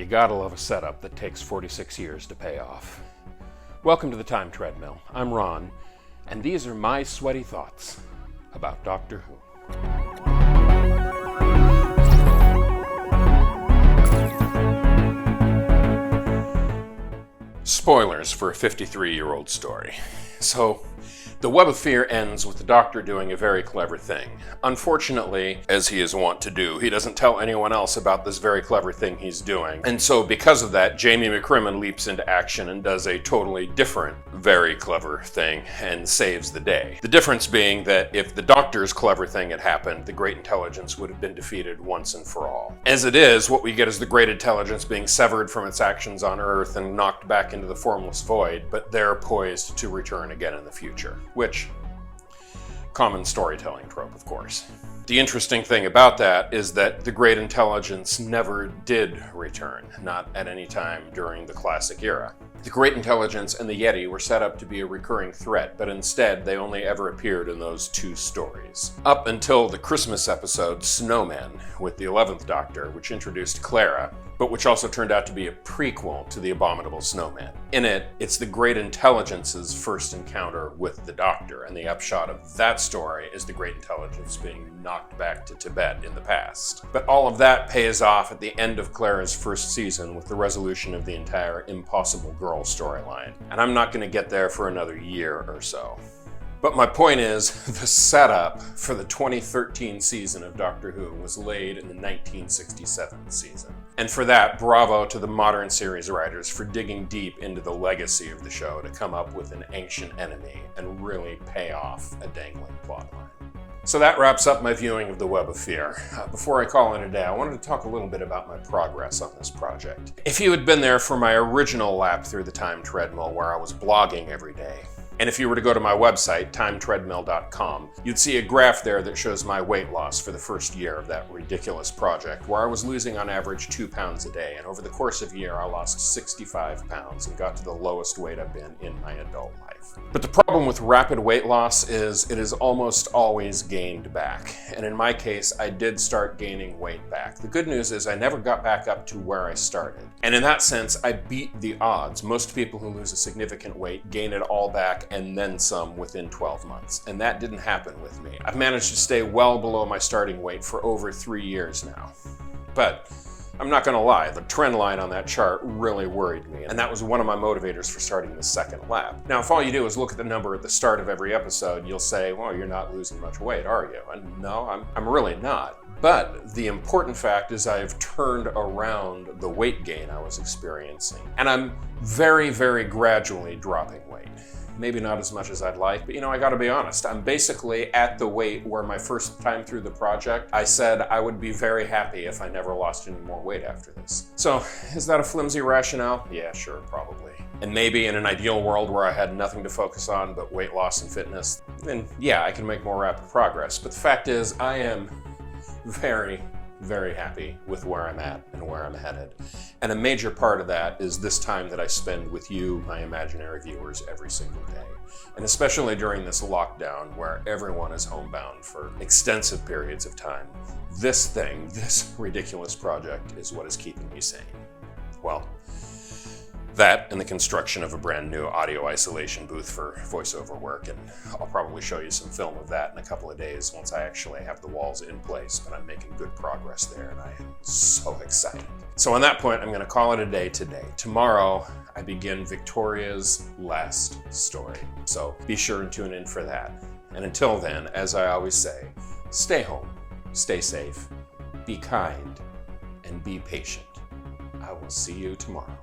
gotta love a setup that takes 46 years to pay off. Welcome to the Time Treadmill. I'm Ron, and these are my sweaty thoughts about Doctor Who. Spoilers for a 53-year-old story. So, The Web of Fear ends with the Doctor doing a very clever thing. Unfortunately, as he is wont to do, he doesn't tell anyone else about this very clever thing he's doing. And so because of that, Jamie McCrimmon leaps into action and does a totally different, very clever thing and saves the day. The difference being that if the Doctor's clever thing had happened, the Great Intelligence would have been defeated once and for all. As it is, what we get is the Great Intelligence being severed from its actions on Earth and knocked back into the formless void, but they're poised to return again in the future. Which, common storytelling trope, of course. The interesting thing about that is that the Great Intelligence never did return, not at any time during the classic era. The Great Intelligence and the Yeti were set up to be a recurring threat, but instead they only ever appeared in those two stories. Up until the Christmas episode Snowmen with the 11th Doctor, which introduced Clara, but which also turned out to be a prequel to The Abominable Snowman. In it, it's the Great Intelligence's first encounter with the Doctor, and the upshot of that story is the Great Intelligence being knocked back to Tibet in the past. But all of that pays off at the end of Clara's first season with the resolution of the entire Impossible Girl storyline. And I'm not going to get there for another year or so. But my point is, the setup for the 2013 season of Doctor Who was laid in the 1967 season. And for that, bravo to the modern series writers for digging deep into the legacy of the show to come up with an ancient enemy and really pay off a dangling plotline. So that wraps up my viewing of The Web of Fear. Before I call it a day, I wanted to talk a little bit about my progress on this project. If you had been there for my original lap through the Time Treadmill where I was blogging every day, and if you were to go to my website, timetreadmill.com, you'd see a graph there that shows my weight loss for the first year of that ridiculous project, where I was losing on average 2 pounds a day, and over the course of a year I lost 65 pounds and got to the lowest weight I've been in my adult life. But the problem with rapid weight loss is it is almost always gained back, and in my case I did start gaining weight back. The good news is I never got back up to where I started, and in that sense I beat the odds. Most people who lose a significant weight gain it all back and then some within 12 months. And that didn't happen with me. I've managed to stay well below my starting weight for over 3 years now. But I'm not gonna lie, the trend line on that chart really worried me, and that was one of my motivators for starting the second lap. Now, if all you do is look at the number at the start of every episode, you'll say, well, you're not losing much weight, are you? And no, I'm really not. But the important fact is I've turned around the weight gain I was experiencing, and I'm very, very gradually dropping weight. Maybe not as much as I'd like, but I gotta be honest. I'm basically at the weight where my first time through the project, I said I would be very happy if I never lost any more weight after this. So, is that a flimsy rationale? Yeah, sure, probably. And maybe in an ideal world where I had nothing to focus on but weight loss and fitness, then yeah, I can make more rapid progress. But the fact is, I am very, very happy with where I'm at and where I'm headed. And a major part of that is this time that I spend with you, my imaginary viewers, every single day. And especially during this lockdown where everyone is homebound for extensive periods of time. This ridiculous project is what is keeping me sane. Well, that and the construction of a brand new audio isolation booth for voiceover work, and I'll probably show you some film of that in a couple of days once I actually have the walls in place, but I'm making good progress there and I am so excited. So on that point, I'm going to call it a day today. Tomorrow, I begin Victoria's last story, so be sure to tune in for that. And until then, as I always say, stay home, stay safe, be kind, and be patient. I will see you tomorrow.